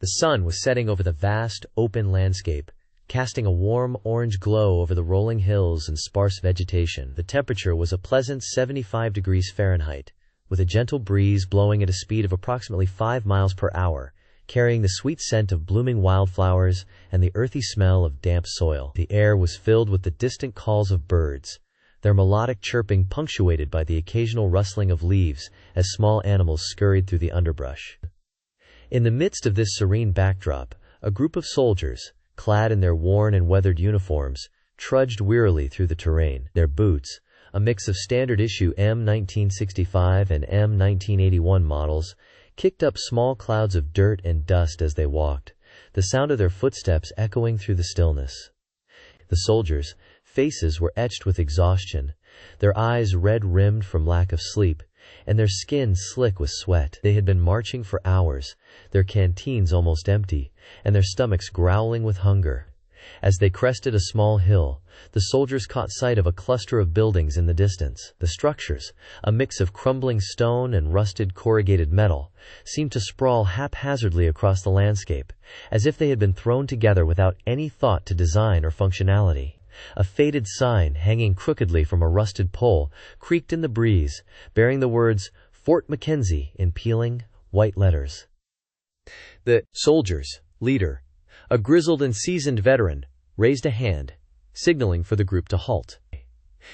The sun was setting over the vast, open landscape, casting a warm orange glow over the rolling hills and sparse vegetation. The temperature was a pleasant 75 degrees Fahrenheit, with a gentle breeze blowing at a speed of approximately 5 miles per hour, carrying the sweet scent of blooming wildflowers and the earthy smell of damp soil. The air was filled with the distant calls of birds, their melodic chirping punctuated by the occasional rustling of leaves as small animals scurried through the underbrush. In the midst of this serene backdrop, a group of soldiers, clad in their worn and weathered uniforms, trudged wearily through the terrain. Their boots, a mix of standard-issue M1965 and M1981 models, kicked up small clouds of dirt and dust as they walked, the sound of their footsteps echoing through the stillness. The soldiers' faces were etched with exhaustion, their eyes red-rimmed from lack of sleep, and their skin slick with sweat. They had been marching for hours, their canteens almost empty, and their stomachs growling with hunger. As they crested a small hill, the soldiers caught sight of a cluster of buildings in the distance. The structures, a mix of crumbling stone and rusted corrugated metal, seemed to sprawl haphazardly across the landscape, as if they had been thrown together without any thought to design or functionality. A faded sign, hanging crookedly from a rusted pole, creaked in the breeze, bearing the words Fort Mackenzie in peeling, white letters. The soldier's leader, a grizzled and seasoned veteran, raised a hand, signaling for the group to halt.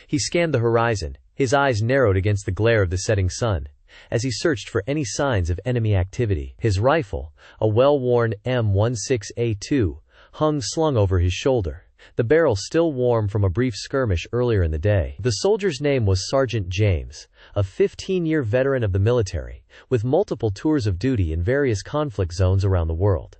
He scanned the horizon, his eyes narrowed against the glare of the setting sun, as he searched for any signs of enemy activity. His rifle, a well-worn M16A2, hung slung over his shoulder, the barrel still warm from a brief skirmish earlier in the day. The soldier's name was Sergeant James, a 15-year veteran of the military, with multiple tours of duty in various conflict zones around the world.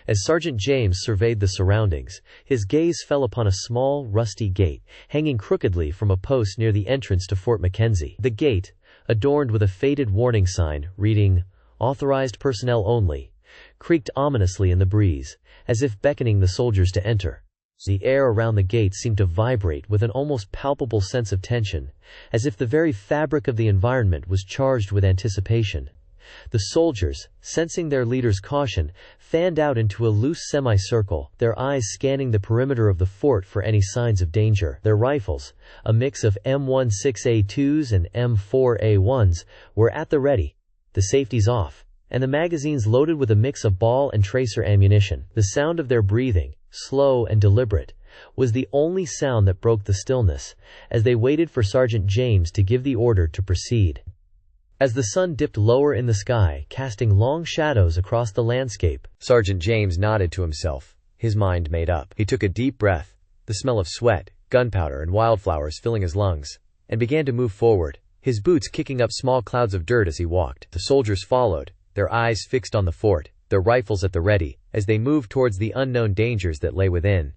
As Sergeant James surveyed the surroundings, his gaze fell upon a small, rusty gate, hanging crookedly from a post near the entrance to Fort Mackenzie. The gate, adorned with a faded warning sign reading, "Authorized personnel only," creaked ominously in the breeze, as if beckoning the soldiers to enter. The air around the gate seemed to vibrate with an almost palpable sense of tension, as if the very fabric of the environment was charged with anticipation. The soldiers, sensing their leader's caution, fanned out into a loose semicircle, their eyes scanning the perimeter of the fort for any signs of danger. Their rifles, a mix of M16A2s and M4A1s, were at the ready, the safeties off, and the magazines loaded with a mix of ball and tracer ammunition. The sound of their breathing, slow and deliberate, was the only sound that broke the stillness, as they waited for Sergeant James to give the order to proceed. As the sun dipped lower in the sky, casting long shadows across the landscape, Sergeant James nodded to himself, his mind made up. He took a deep breath, the smell of sweat, gunpowder, and wildflowers filling his lungs, and began to move forward, his boots kicking up small clouds of dirt as he walked. The soldiers followed, their eyes fixed on the fort, their rifles at the ready, as they moved towards the unknown dangers that lay within.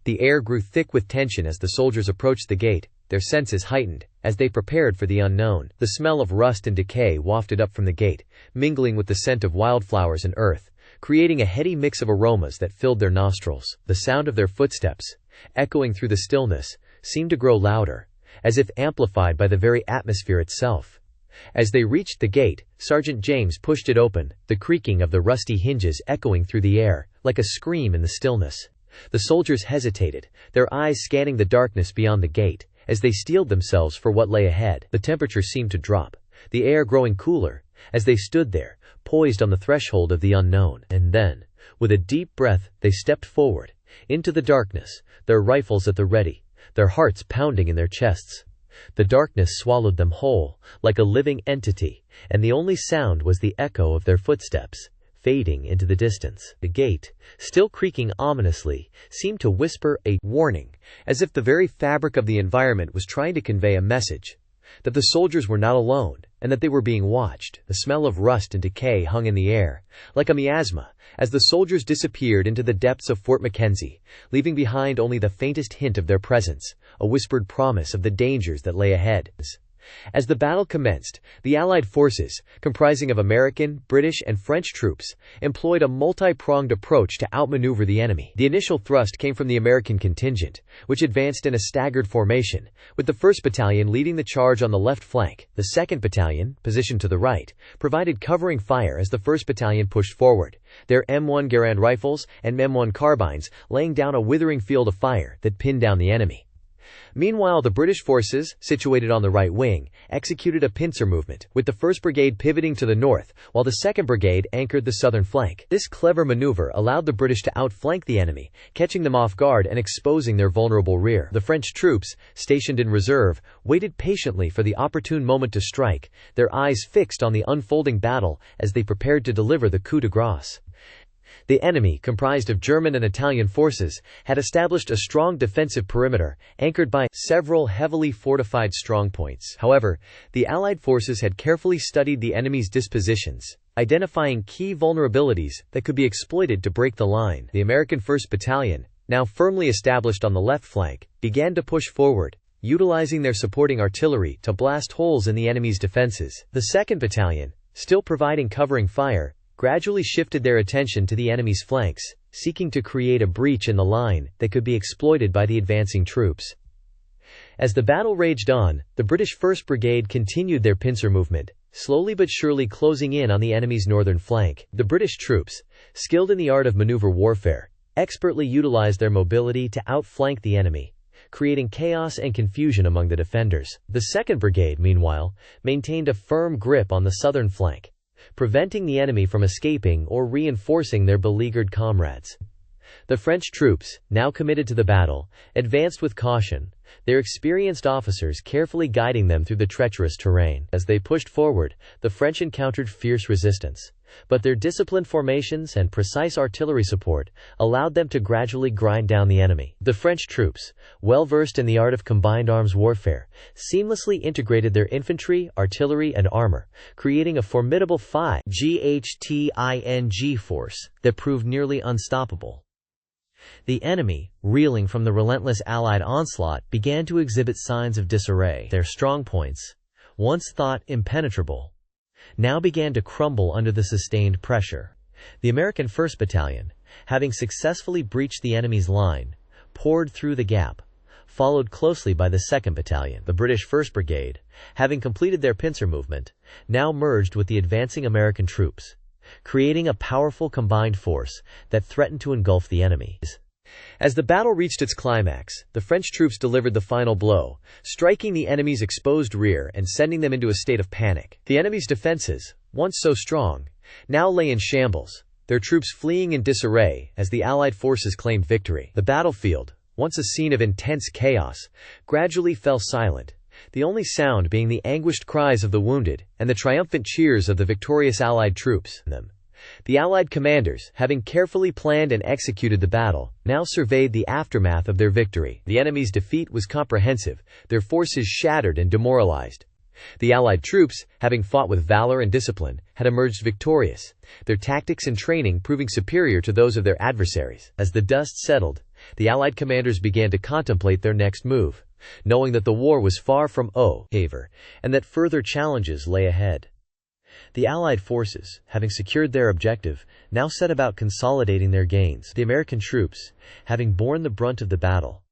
The air grew thick with tension as the soldiers approached the gate, their senses heightened, as they prepared for the unknown. The smell of rust and decay wafted up from the gate, mingling with the scent of wildflowers and earth, creating a heady mix of aromas that filled their nostrils. The sound of their footsteps, echoing through the stillness, seemed to grow louder, as if amplified by the very atmosphere itself. As they reached the gate, Sergeant James pushed it open, the creaking of the rusty hinges echoing through the air, like a scream in the stillness. The soldiers hesitated, their eyes scanning the darkness beyond the gate, as they steeled themselves for what lay ahead. The temperature seemed to drop, the air growing cooler, as they stood there, poised on the threshold of the unknown. And then, with a deep breath, they stepped forward, into the darkness, their rifles at the ready, their hearts pounding in their chests. The darkness swallowed them whole, like a living entity, and the only sound was the echo of their footsteps, fading into the distance. The gate, still creaking ominously, seemed to whisper a warning, as if the very fabric of the environment was trying to convey a message, that the soldiers were not alone, and that they were being watched. The smell of rust and decay hung in the air, like a miasma, as the soldiers disappeared into the depths of Fort Mackenzie, leaving behind only the faintest hint of their presence, a whispered promise of the dangers that lay ahead. As the battle commenced, the Allied forces, comprising of American, British, and French troops, employed a multi-pronged approach to outmaneuver the enemy. The initial thrust came from the American contingent, which advanced in a staggered formation, with the 1st Battalion leading the charge on the left flank. The 2nd Battalion, positioned to the right, provided covering fire as the 1st Battalion pushed forward, their M1 Garand rifles and M1 carbines laying down a withering field of fire that pinned down the enemy. Meanwhile, the British forces, situated on the right wing, executed a pincer movement, with the 1st Brigade pivoting to the north, while the 2nd Brigade anchored the southern flank. This clever maneuver allowed the British to outflank the enemy, catching them off guard and exposing their vulnerable rear. The French troops, stationed in reserve, waited patiently for the opportune moment to strike, their eyes fixed on the unfolding battle as they prepared to deliver the coup de grâce. The enemy, comprised of German and Italian forces, had established a strong defensive perimeter, anchored by several heavily fortified strongpoints. However, the Allied forces had carefully studied the enemy's dispositions, identifying key vulnerabilities that could be exploited to break the line. The American 1st Battalion, now firmly established on the left flank, began to push forward, utilizing their supporting artillery to blast holes in the enemy's defenses. The 2nd Battalion, still providing covering fire, gradually shifted their attention to the enemy's flanks, seeking to create a breach in the line that could be exploited by the advancing troops. As the battle raged on, the British 1st Brigade continued their pincer movement, slowly but surely closing in on the enemy's northern flank. The British troops, skilled in the art of maneuver warfare, expertly utilized their mobility to outflank the enemy, creating chaos and confusion among the defenders. The 2nd Brigade, meanwhile, maintained a firm grip on the southern flank, preventing the enemy from escaping or reinforcing their beleaguered comrades. The French troops, now committed to the battle, advanced with caution, their experienced officers carefully guiding them through the treacherous terrain. As they pushed forward, the French encountered fierce resistance, but their disciplined formations and precise artillery support allowed them to gradually grind down the enemy. The French troops, well versed in the art of combined arms warfare, seamlessly integrated their infantry, artillery, and armor, creating a formidable 5GHTING force that proved nearly unstoppable. The enemy, reeling from the relentless Allied onslaught, began to exhibit signs of disarray. Their strongpoints, once thought impenetrable, now began to crumble under the sustained pressure. The American 1st Battalion, having successfully breached the enemy's line, poured through the gap, followed closely by the 2nd Battalion. The British 1st Brigade, having completed their pincer movement, now merged with the advancing American troops, creating a powerful combined force that threatened to engulf the enemy. As the battle reached its climax, the French troops delivered the final blow, striking the enemy's exposed rear and sending them into a state of panic. The enemy's defenses, once so strong, now lay in shambles, their troops fleeing in disarray as the Allied forces claimed victory. The battlefield, once a scene of intense chaos, gradually fell silent, the only sound being the anguished cries of the wounded and the triumphant cheers of the victorious Allied troops. The Allied commanders, having carefully planned and executed the battle, now surveyed the aftermath of their victory. The enemy's defeat was comprehensive, their forces shattered and demoralized. The Allied troops, having fought with valor and discipline, had emerged victorious, their tactics and training proving superior to those of their adversaries. As the dust settled, the Allied commanders began to contemplate their next move, knowing that the war was far from over, and that further challenges lay ahead. The Allied forces, having secured their objective, now set about consolidating their gains. The American troops, having borne the brunt of the battle,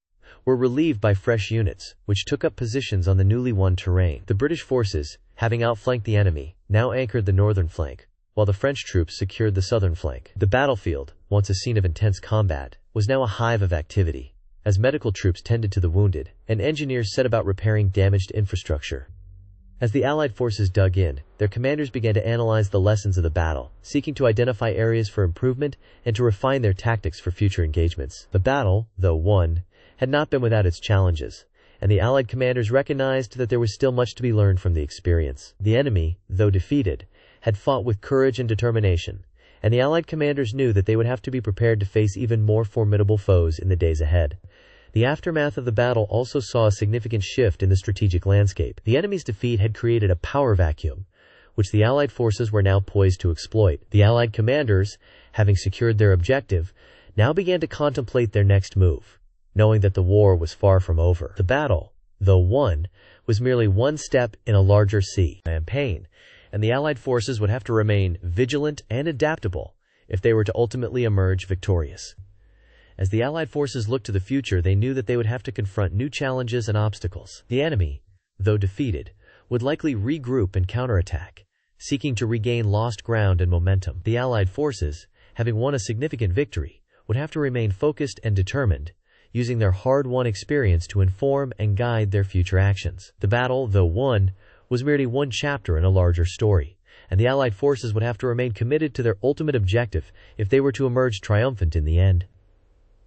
were relieved by fresh units, which took up positions on the newly won terrain. The British forces, having outflanked the enemy, now anchored the northern flank, while the French troops secured the southern flank. The battlefield, once a scene of intense combat, was now a hive of activity, as medical troops tended to the wounded, and engineers set about repairing damaged infrastructure. As the Allied forces dug in, their commanders began to analyze the lessons of the battle, seeking to identify areas for improvement and to refine their tactics for future engagements. The battle, though won, had not been without its challenges, and the Allied commanders recognized that there was still much to be learned from the experience. The enemy, though defeated, had fought with courage and determination, and the Allied commanders knew that they would have to be prepared to face even more formidable foes in the days ahead. The aftermath of the battle also saw a significant shift in the strategic landscape. The enemy's defeat had created a power vacuum, which the Allied forces were now poised to exploit. The Allied commanders, having secured their objective, now began to contemplate their next move, knowing that the war was far from over. The battle, though won, was merely one step in a larger campaign, and the Allied forces would have to remain vigilant and adaptable if they were to ultimately emerge victorious. As the Allied forces looked to the future, they knew that they would have to confront new challenges and obstacles. The enemy, though defeated, would likely regroup and counterattack, seeking to regain lost ground and momentum. The Allied forces, having won a significant victory, would have to remain focused and determined, using their hard-won experience to inform and guide their future actions. The battle, though won, was merely one chapter in a larger story, and the Allied forces would have to remain committed to their ultimate objective if they were to emerge triumphant in the end.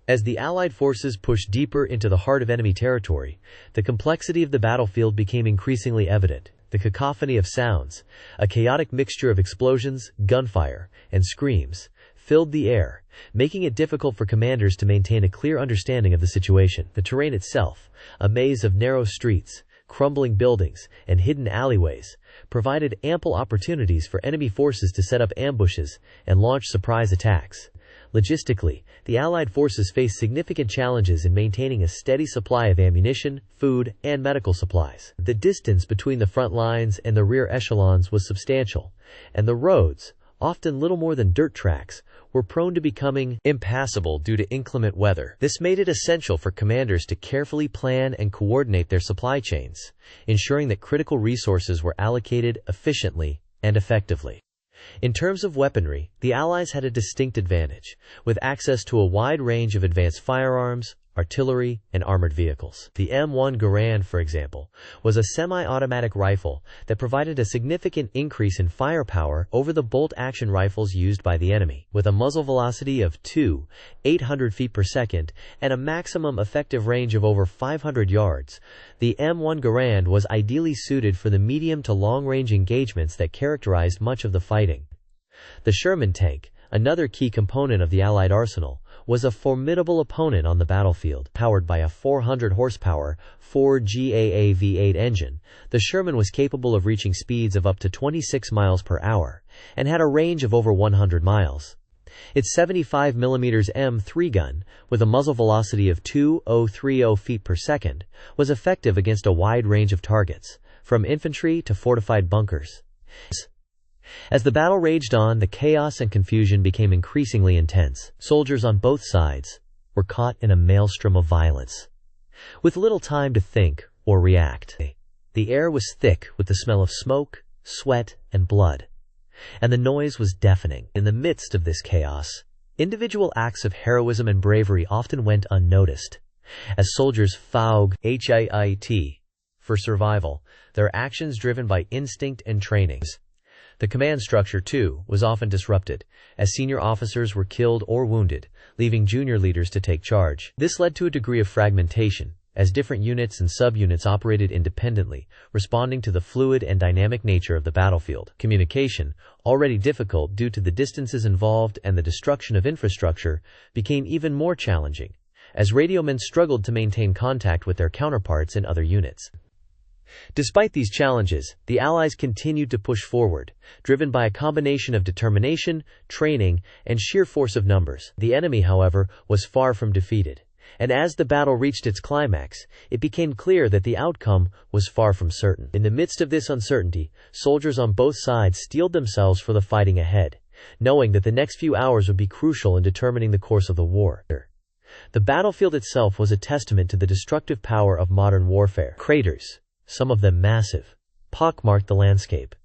As the Allied forces pushed deeper into the heart of enemy territory, the complexity of the battlefield became increasingly evident. The cacophony of sounds, a chaotic mixture of explosions, gunfire, and screams, filled the air, making it difficult for commanders to maintain a clear understanding of the situation. The terrain itself, a maze of narrow streets, crumbling buildings, and hidden alleyways, provided ample opportunities for enemy forces to set up ambushes and launch surprise attacks. Logistically, the Allied forces faced significant challenges in maintaining a steady supply of ammunition, food, and medical supplies. The distance between the front lines and the rear echelons was substantial, and the roads, often little more than dirt tracks, were prone to becoming impassable due to inclement weather. This made it essential for commanders to carefully plan and coordinate their supply chains, ensuring that critical resources were allocated efficiently and effectively. In terms of weaponry, the Allies had a distinct advantage, with access to a wide range of advanced firearms, artillery, and armored vehicles. The M1 Garand, for example, was a semi-automatic rifle that provided a significant increase in firepower over the bolt-action rifles used by the enemy. With a muzzle velocity of 800 feet per second and a maximum effective range of over 500 yards, the M1 Garand was ideally suited for the medium to long-range engagements that characterized much of the fighting. The Sherman tank, another key component of the Allied arsenal, was a formidable opponent on the battlefield. Powered by a 400-horsepower, 4GAA V8 engine, the Sherman was capable of reaching speeds of up to 26 miles per hour, and had a range of over 100 miles. Its 75mm M3 gun, with a muzzle velocity of 2030 feet per second, was effective against a wide range of targets, from infantry to fortified bunkers. As the battle raged on, the chaos and confusion became increasingly intense. Soldiers on both sides were caught in a maelstrom of violence, with little time to think or react. The air was thick with the smell of smoke, sweat, and blood, and the noise was deafening. In the midst of this chaos, individual acts of heroism and bravery often went unnoticed, as soldiers fought for survival, their actions driven by instinct and training. The command structure, too, was often disrupted, as senior officers were killed or wounded, leaving junior leaders to take charge. This led to a degree of fragmentation, as different units and subunits operated independently, responding to the fluid and dynamic nature of the battlefield. Communication, already difficult due to the distances involved and the destruction of infrastructure, became even more challenging, as radiomen struggled to maintain contact with their counterparts in other units. Despite these challenges, the Allies continued to push forward, driven by a combination of determination, training, and sheer force of numbers. The enemy, however, was far from defeated, and as the battle reached its climax, it became clear that the outcome was far from certain. In the midst of this uncertainty, soldiers on both sides steeled themselves for the fighting ahead, knowing that the next few hours would be crucial in determining the course of the war. The battlefield itself was a testament to the destructive power of modern warfare. Craters, some of them massive, pockmarked the landscape,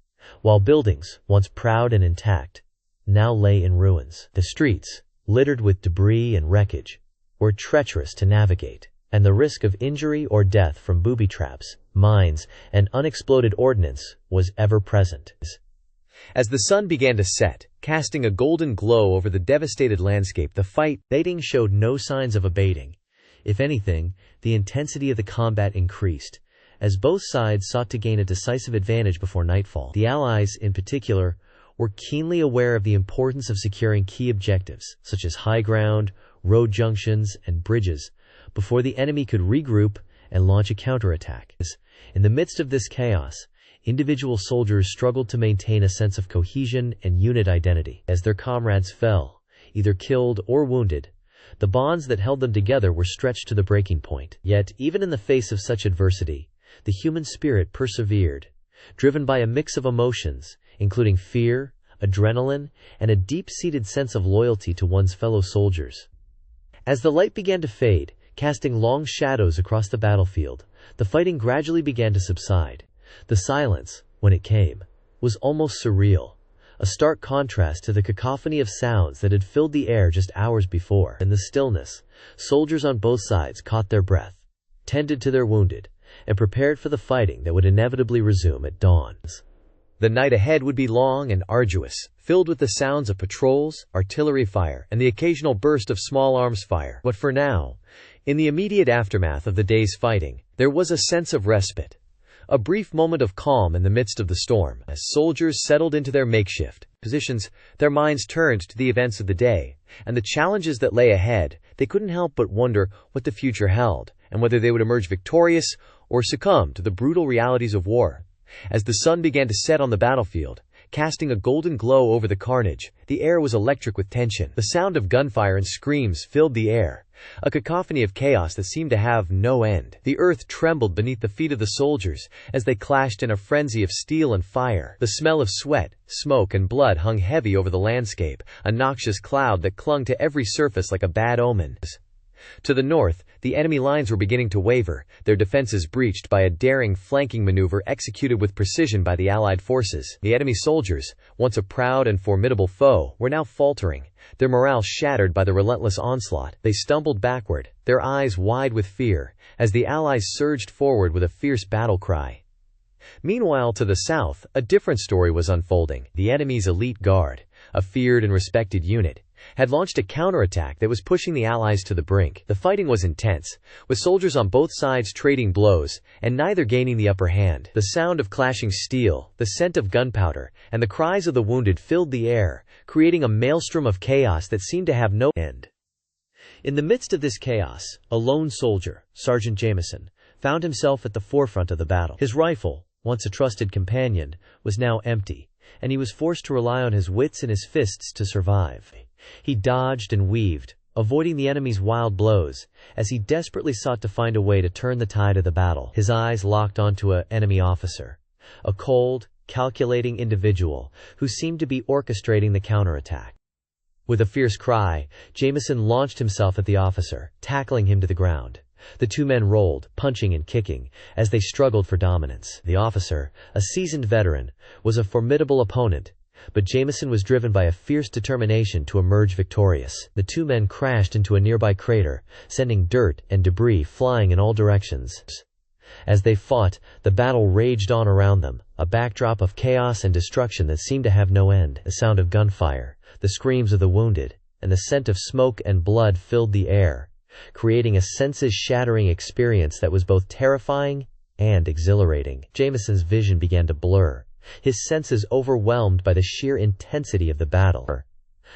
while buildings, once proud and intact, now lay in ruins. The streets, littered with debris and wreckage, were treacherous to navigate, and the risk of injury or death from booby traps, mines, and unexploded ordnance was ever present. As the sun began to set, casting a golden glow over the devastated landscape, the fighting showed no signs of abating. If anything, the intensity of the combat increased, as both sides sought to gain a decisive advantage before nightfall. The Allies, in particular, were keenly aware of the importance of securing key objectives, such as high ground, road junctions, and bridges, before the enemy could regroup and launch a counterattack. In the midst of this chaos, individual soldiers struggled to maintain a sense of cohesion and unit identity. As their comrades fell, either killed or wounded, the bonds that held them together were stretched to the breaking point. Yet, even in the face of such adversity, the human spirit persevered, driven by a mix of emotions, including fear, adrenaline, and a deep-seated sense of loyalty to one's fellow soldiers. As the light began to fade, casting long shadows across the battlefield, the fighting gradually began to subside. The silence, when it came, was almost surreal, a stark contrast to the cacophony of sounds that had filled the air just hours before. In the stillness, soldiers on both sides caught their breath, tended to their wounded, and prepared for the fighting that would inevitably resume at dawn. The night ahead would be long and arduous, filled with the sounds of patrols, artillery fire, and the occasional burst of small arms fire. But for now, in the immediate aftermath of the day's fighting, there was a sense of respite. A brief moment of calm in the midst of the storm. As soldiers settled into their makeshift positions, their minds turned to the events of the day and the challenges that lay ahead. They couldn't help but wonder what the future held and whether they would emerge victorious or succumb to the brutal realities of war. As the sun began to set on the battlefield, casting a golden glow over the carnage, the air was electric with tension. The sound of gunfire and screams filled the air, a cacophony of chaos that seemed to have no end. The earth trembled beneath the feet of the soldiers as they clashed in a frenzy of steel and fire. The smell of sweat, smoke, and blood hung heavy over the landscape, a noxious cloud that clung to every surface like a bad omen. To the north, the enemy lines were beginning to waver, their defenses breached by a daring flanking maneuver executed with precision by the Allied forces. The enemy soldiers, once a proud and formidable foe, were now faltering, their morale shattered by the relentless onslaught. They stumbled backward, their eyes wide with fear, as the Allies surged forward with a fierce battle cry. Meanwhile, to the south, a different story was unfolding. The enemy's elite guard, a feared and respected unit, had launched a counterattack that was pushing the Allies to the brink. The fighting was intense, with soldiers on both sides trading blows, and neither gaining the upper hand. The sound of clashing steel, the scent of gunpowder, and the cries of the wounded filled the air, creating a maelstrom of chaos that seemed to have no end. In the midst of this chaos, a lone soldier, Sergeant Jameson, found himself at the forefront of the battle. His rifle, once a trusted companion, was now empty, and he was forced to rely on his wits and his fists to survive. He dodged and weaved, avoiding the enemy's wild blows, as he desperately sought to find a way to turn the tide of the battle. His eyes locked onto an enemy officer, a cold, calculating individual who seemed to be orchestrating the counterattack. With a fierce cry, Jameson launched himself at the officer, tackling him to the ground. The two men rolled, punching and kicking, as they struggled for dominance. The officer, a seasoned veteran, was a formidable opponent, but Jameson was driven by a fierce determination to emerge victorious. The two men crashed into a nearby crater, sending dirt and debris flying in all directions. As they fought, the battle raged on around them, a backdrop of chaos and destruction that seemed to have no end. The sound of gunfire, the screams of the wounded, and the scent of smoke and blood filled the air, creating a senses-shattering experience that was both terrifying and exhilarating. Jameson's vision began to blur, his senses overwhelmed by the sheer intensity of the battle.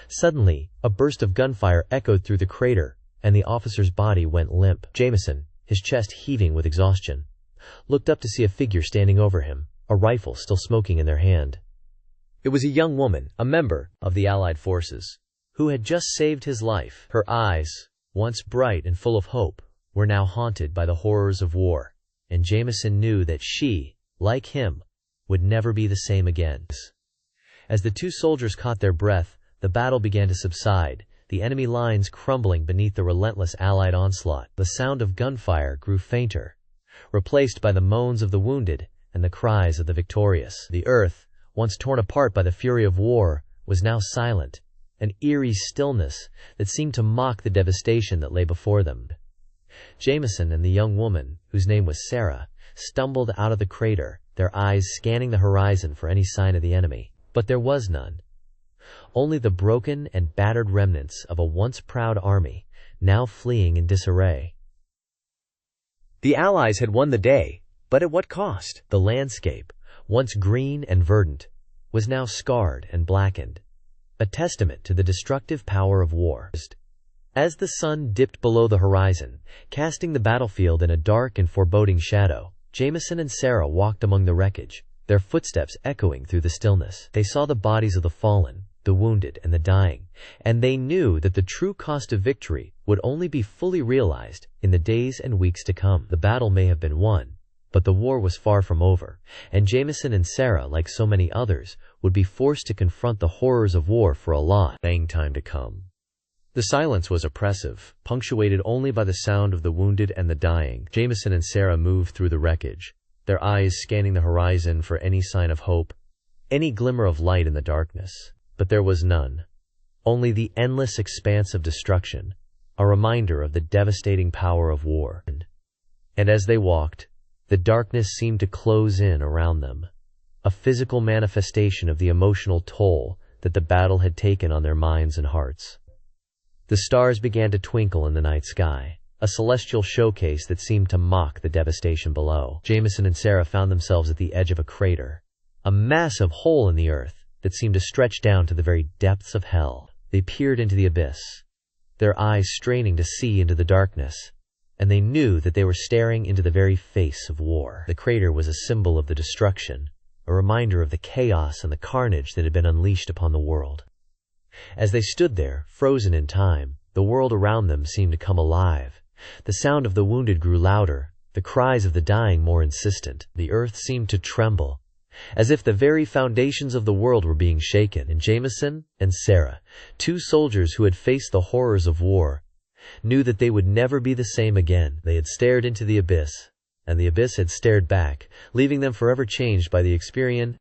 Suddenly, a burst of gunfire echoed through the crater, and the officer's body went limp. Jameson, his chest heaving with exhaustion, looked up to see a figure standing over him, a rifle still smoking in their hand. It was a young woman, a member of the Allied forces, who had just saved his life. Her eyes, once bright and full of hope, were now haunted by the horrors of war, and Jameson knew that she, like him, would never be the same again. As the two soldiers caught their breath, the battle began to subside, the enemy lines crumbling beneath the relentless Allied onslaught. The sound of gunfire grew fainter, replaced by the moans of the wounded and the cries of the victorious. The earth, once torn apart by the fury of war, was now silent, an eerie stillness that seemed to mock the devastation that lay before them. Jameson and the young woman, whose name was Sarah, stumbled out of the crater, their eyes scanning the horizon for any sign of the enemy. But there was none. Only the broken and battered remnants of a once proud army, now fleeing in disarray. The Allies had won the day, but at what cost? The landscape, once green and verdant, was now scarred and blackened, a testament to the destructive power of war. As the sun dipped below the horizon, casting the battlefield in a dark and foreboding shadow, Jameson and Sarah walked among the wreckage, their footsteps echoing through the stillness. They saw the bodies of the fallen, the wounded, and the dying, and they knew that the true cost of victory would only be fully realized in the days and weeks to come. The battle may have been won, But the war was far from over, and Jameson and Sarah, like so many others, would be forced to confront the horrors of war for a long time to come. The silence was oppressive, punctuated only by the sound of the wounded and the dying. Jameson and Sarah moved through the wreckage, their eyes scanning the horizon for any sign of hope, any glimmer of light in the darkness. But there was none. Only the endless expanse of destruction, a reminder of the devastating power of war. And as they walked, the darkness seemed to close in around them, a physical manifestation of the emotional toll that the battle had taken on their minds and hearts. The stars began to twinkle in the night sky, a celestial showcase that seemed to mock the devastation below. Jameson and Sarah found themselves at the edge of a crater, a massive hole in the earth that seemed to stretch down to the very depths of hell. They peered into the abyss, their eyes straining to see into the darkness, and they knew that they were staring into the very face of war. The crater was a symbol of the destruction, a reminder of the chaos and the carnage that had been unleashed upon the world. As they stood there, frozen in time, the world around them seemed to come alive. The sound of the wounded grew louder, the cries of the dying more insistent. The earth seemed to tremble, as if the very foundations of the world were being shaken. And Jameson and Sarah, two soldiers who had faced the horrors of war, knew that they would never be the same again. They had stared into the abyss, and the abyss had stared back, leaving them forever changed by the experience.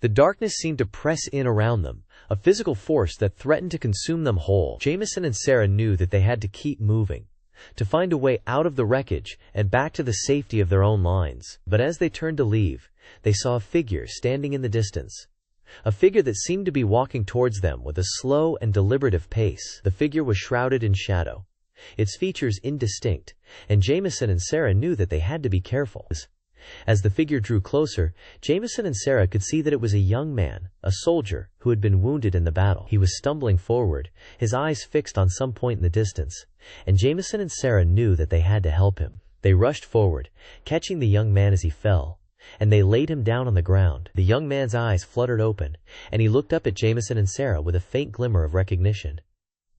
The darkness seemed to press in around them, a physical force that threatened to consume them whole. Jameson and Sarah knew that they had to keep moving, to find a way out of the wreckage and back to the safety of their own lines. But as they turned to leave, they saw a figure standing in the distance, a figure that seemed to be walking towards them with a slow and deliberative pace. The figure was shrouded in shadow, its features indistinct, and Jameson and Sarah knew that they had to be careful. As the figure drew closer, Jameson and Sarah could see that it was a young man, a soldier, who had been wounded in the battle. He was stumbling forward, his eyes fixed on some point in the distance, and Jameson and Sarah knew that they had to help him. They rushed forward, catching the young man as he fell, and they laid him down on the ground. The young man's eyes fluttered open, and he looked up at Jameson and Sarah with a faint glimmer of recognition.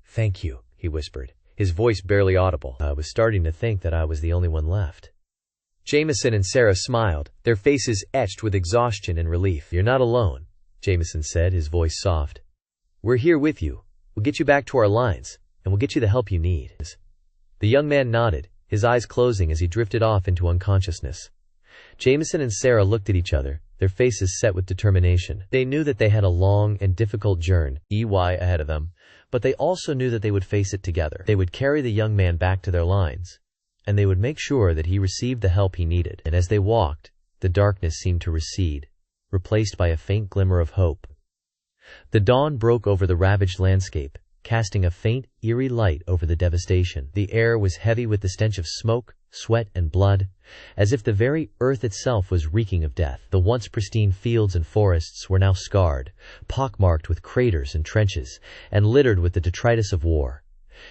"Thank you," he whispered, his voice barely audible. "I was starting to think that I was the only one left." Jameson and Sarah smiled, their faces etched with exhaustion and relief. "You're not alone," Jameson said, his voice soft. "We're here with you. We'll get you back to our lines, and we'll get you the help you need." The young man nodded, his eyes closing as he drifted off into unconsciousness. Jameson and Sarah looked at each other, their faces set with determination. They knew that they had a long and difficult journey ahead of them, but they also knew that they would face it together. They would carry the young man back to their lines, and they would make sure that he received the help he needed. And as they walked, the darkness seemed to recede, replaced by a faint glimmer of hope. The dawn broke over the ravaged landscape, casting a faint, eerie light over the devastation. The air was heavy with the stench of smoke, sweat, and blood, as if the very earth itself was reeking of death. The once pristine fields and forests were now scarred, pockmarked with craters and trenches, and littered with the detritus of war.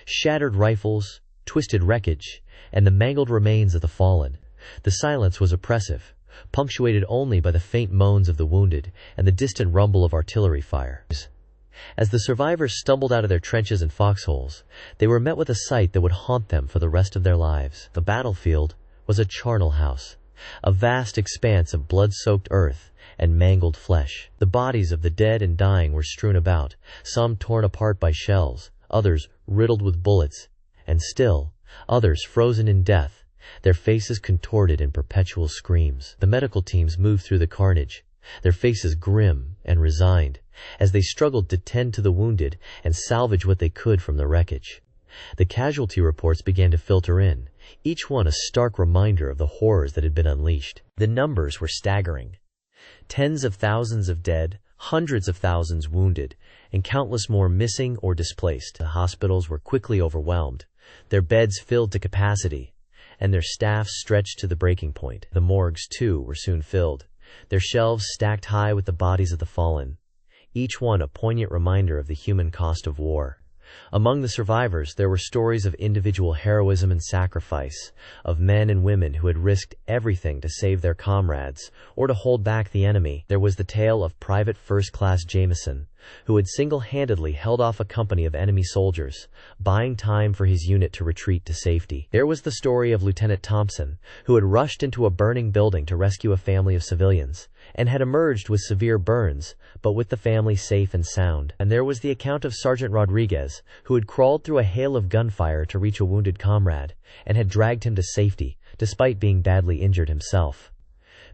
Shattered rifles, twisted wreckage, and the mangled remains of the fallen. The silence was oppressive, punctuated only by the faint moans of the wounded and the distant rumble of artillery fire. As the survivors stumbled out of their trenches and foxholes, they were met with a sight that would haunt them for the rest of their lives. The battlefield was a charnel house, a vast expanse of blood-soaked earth and mangled flesh. The bodies of the dead and dying were strewn about, some torn apart by shells, others riddled with bullets, and still others frozen in death, their faces contorted in perpetual screams. The medical teams moved through the carnage, their faces grim and resigned, as they struggled to tend to the wounded and salvage what they could from the wreckage. The casualty reports began to filter in, each one a stark reminder of the horrors that had been unleashed. The numbers were staggering. Tens of thousands of dead, hundreds of thousands wounded, and countless more missing or displaced. The hospitals were quickly overwhelmed, their beds filled to capacity, and their staffs stretched to the breaking point. The morgues, too, were soon filled, their shelves stacked high with the bodies of the fallen, each one a poignant reminder of the human cost of war. Among the survivors, there were stories of individual heroism and sacrifice, of men and women who had risked everything to save their comrades or to hold back the enemy. There was the tale of Private First Class Jameson, who had single-handedly held off a company of enemy soldiers, buying time for his unit to retreat to safety. There was the story of Lieutenant Thompson, who had rushed into a burning building to rescue a family of civilians, and had emerged with severe burns, but with the family safe and sound. And there was the account of Sergeant Rodriguez, who had crawled through a hail of gunfire to reach a wounded comrade, and had dragged him to safety, despite being badly injured himself.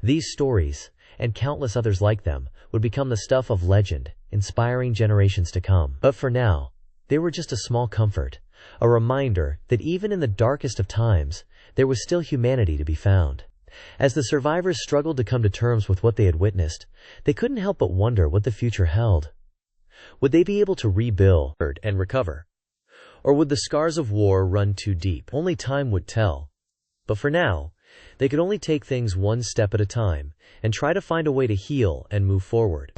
These stories, and countless others like them, would become the stuff of legend, inspiring generations to come. But for now, they were just a small comfort, a reminder that even in the darkest of times, there was still humanity to be found. As the survivors struggled to come to terms with what they had witnessed, they couldn't help but wonder what the future held. Would they be able to rebuild and recover? Or would the scars of war run too deep? Only time would tell. But for now, they could only take things one step at a time and try to find a way to heal and move forward.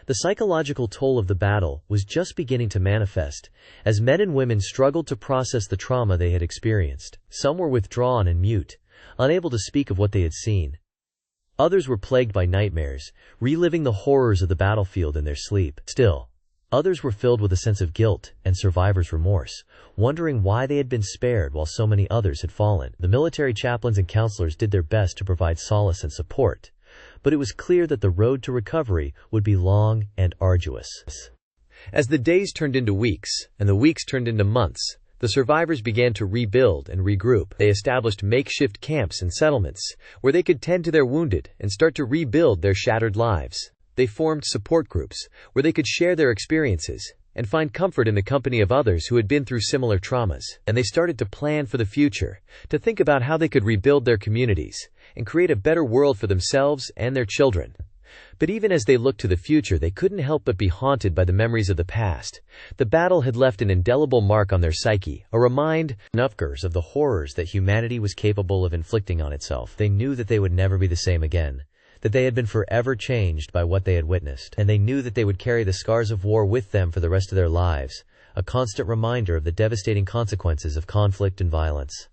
The psychological toll of the battle was just beginning to manifest as men and women struggled to process the trauma they had experienced. Some were withdrawn and mute, unable to speak of what they had seen. Others were plagued by nightmares, reliving the horrors of the battlefield in their sleep. Still, others were filled with a sense of guilt and survivor's remorse, wondering why they had been spared while so many others had fallen. The military chaplains and counselors did their best to provide solace and support, but it was clear that the road to recovery would be long and arduous. As the days turned into weeks, and the weeks turned into months, the survivors began to rebuild and regroup. They established makeshift camps and settlements where they could tend to their wounded and start to rebuild their shattered lives. They formed support groups where they could share their experiences and find comfort in the company of others who had been through similar traumas. And they started to plan for the future, to think about how they could rebuild their communities and create a better world for themselves and their children. But even as they looked to the future, they couldn't help but be haunted by the memories of the past. The battle had left an indelible mark on their psyche, a reminder of the horrors that humanity was capable of inflicting on itself. They knew that they would never be the same again, that they had been forever changed by what they had witnessed, and they knew that they would carry the scars of war with them for the rest of their lives, a constant reminder of the devastating consequences of conflict and violence.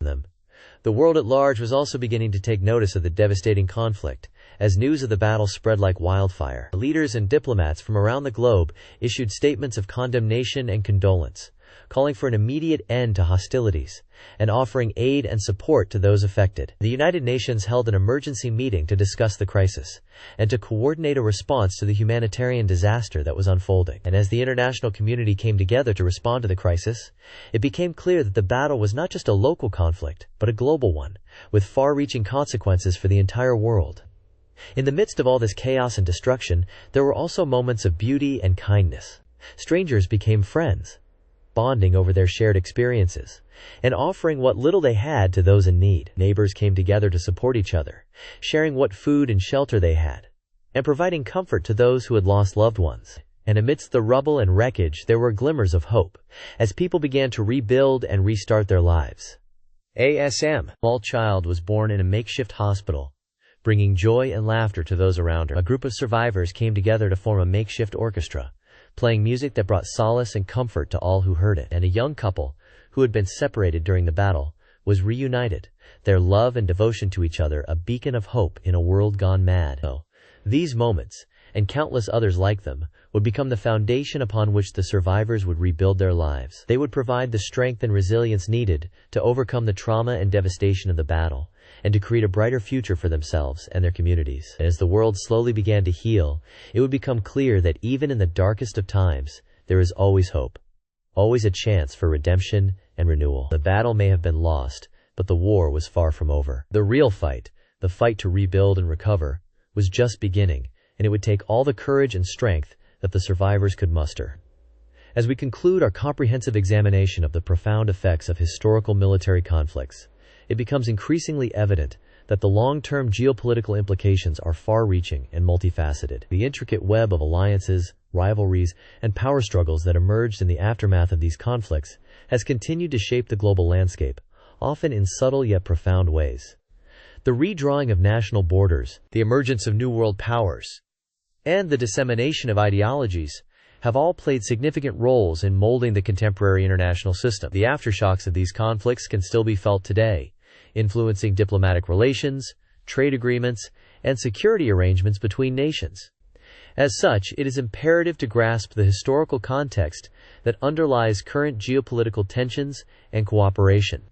The world at large was also beginning to take notice of the devastating conflict, as news of the battle spread like wildfire. Leaders and diplomats from around the globe issued statements of condemnation and condolence, calling for an immediate end to hostilities, and offering aid and support to those affected. The United Nations held an emergency meeting to discuss the crisis, and to coordinate a response to the humanitarian disaster that was unfolding. And as the international community came together to respond to the crisis, it became clear that the battle was not just a local conflict, but a global one, with far-reaching consequences for the entire world. In the midst of all this chaos and destruction, there were also moments of beauty and kindness. Strangers became friends, bonding over their shared experiences, and offering what little they had to those in need. Neighbors came together to support each other, sharing what food and shelter they had, and providing comfort to those who had lost loved ones. And amidst the rubble and wreckage, there were glimmers of hope, as people began to rebuild and restart their lives. A small child was born in a makeshift hospital, bringing joy and laughter to those around her. A group of survivors came together to form a makeshift orchestra, playing music that brought solace and comfort to all who heard it. And a young couple, who had been separated during the battle, was reunited, their love and devotion to each other a beacon of hope in a world gone mad. These moments, and countless others like them, would become the foundation upon which the survivors would rebuild their lives. They would provide the strength and resilience needed to overcome the trauma and devastation of the battle, and to create a brighter future for themselves and their communities. As the world slowly began to heal, it would become clear that even in the darkest of times, there is always hope, always a chance for redemption and renewal. The battle may have been lost, but the war was far from over. The real fight, the fight to rebuild and recover, was just beginning, and it would take all the courage and strength that the survivors could muster. As we conclude our comprehensive examination of the profound effects of historical military conflicts, it becomes increasingly evident that the long-term geopolitical implications are far-reaching and multifaceted. The intricate web of alliances, rivalries, and power struggles that emerged in the aftermath of these conflicts has continued to shape the global landscape, often in subtle yet profound ways. The redrawing of national borders, the emergence of new world powers, and the dissemination of ideologies have all played significant roles in molding the contemporary international system. The aftershocks of these conflicts can still be felt today, influencing diplomatic relations, trade agreements, and security arrangements between nations. As such, it is imperative to grasp the historical context that underlies current geopolitical tensions and cooperation.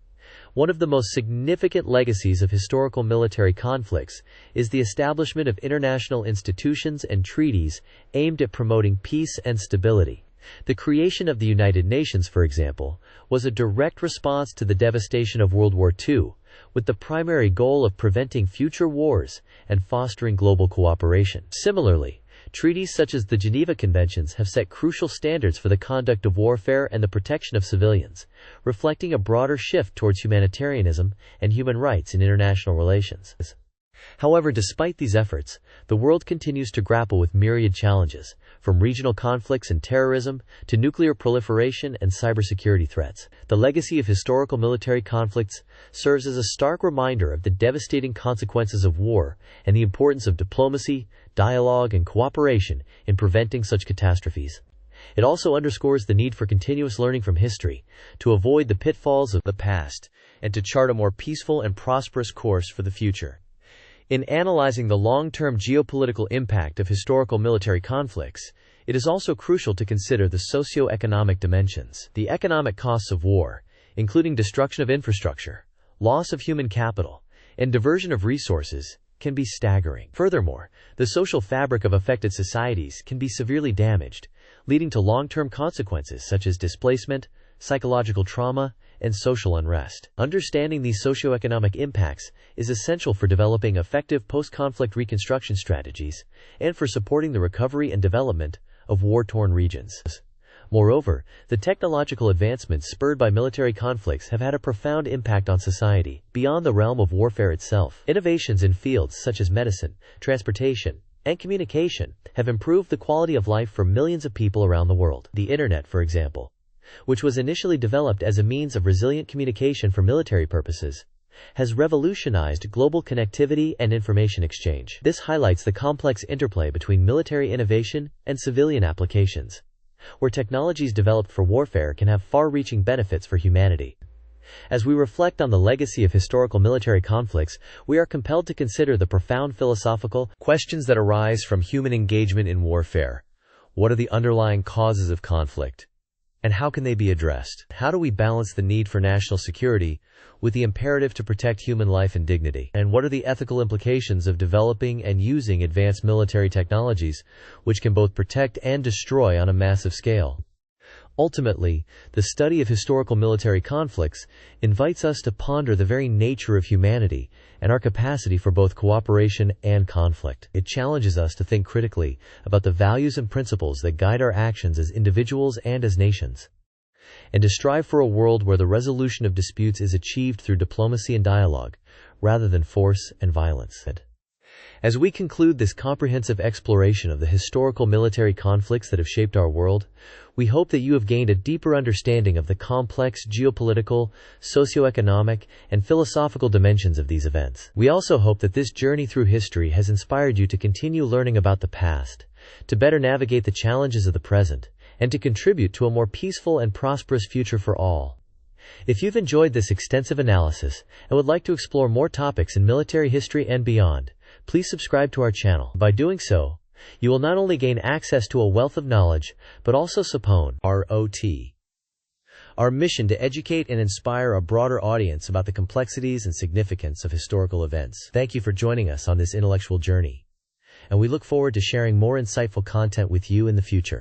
One of the most significant legacies of historical military conflicts is the establishment of international institutions and treaties aimed at promoting peace and stability. The creation of the United Nations, for example, was a direct response to the devastation of World War II, with the primary goal of preventing future wars and fostering global cooperation. Similarly, treaties such as the Geneva Conventions have set crucial standards for the conduct of warfare and the protection of civilians, reflecting a broader shift towards humanitarianism and human rights in international relations. However, despite these efforts, the world continues to grapple with myriad challenges, from regional conflicts and terrorism to nuclear proliferation and cybersecurity threats. The legacy of historical military conflicts serves as a stark reminder of the devastating consequences of war and the importance of diplomacy, dialogue, and cooperation in preventing such catastrophes. It also underscores the need for continuous learning from history, to avoid the pitfalls of the past, and to chart a more peaceful and prosperous course for the future. In analyzing the long-term geopolitical impact of historical military conflicts, it is also crucial to consider the socio-economic dimensions. The economic costs of war, including destruction of infrastructure, loss of human capital, and diversion of resources, can be staggering. Furthermore, the social fabric of affected societies can be severely damaged, leading to long-term consequences such as displacement, psychological trauma, and social unrest. Understanding these socioeconomic impacts is essential for developing effective post-conflict reconstruction strategies and for supporting the recovery and development of war-torn regions. Moreover, the technological advancements spurred by military conflicts have had a profound impact on society, beyond the realm of warfare itself. Innovations in fields such as medicine, transportation, and communication have improved the quality of life for millions of people around the world. The Internet, for example, which was initially developed as a means of resilient communication for military purposes, has revolutionized global connectivity and information exchange. This highlights the complex interplay between military innovation and civilian applications, where technologies developed for warfare can have far-reaching benefits for humanity. As we reflect on the legacy of historical military conflicts, we are compelled to consider the profound philosophical questions that arise from human engagement in warfare. What are the underlying causes of conflict? And how can they be addressed? How do we balance the need for national security with the imperative to protect human life and dignity? And what are the ethical implications of developing and using advanced military technologies, which can both protect and destroy on a massive scale? Ultimately, the study of historical military conflicts invites us to ponder the very nature of humanity and our capacity for both cooperation and conflict. It challenges us to think critically about the values and principles that guide our actions as individuals and as nations, and to strive for a world where the resolution of disputes is achieved through diplomacy and dialogue, rather than force and violence. As we conclude this comprehensive exploration of the historical military conflicts that have shaped our world, we hope that you have gained a deeper understanding of the complex geopolitical, socioeconomic, and philosophical dimensions of these events. We also hope that this journey through history has inspired you to continue learning about the past, to better navigate the challenges of the present, and to contribute to a more peaceful and prosperous future for all. If you've enjoyed this extensive analysis and would like to explore more topics in military history and beyond, please subscribe to our channel. By doing so, you will not only gain access to a wealth of knowledge, but also support our mission to educate and inspire a broader audience about the complexities and significance of historical events. Thank you for joining us on this intellectual journey, and we look forward to sharing more insightful content with you in the future.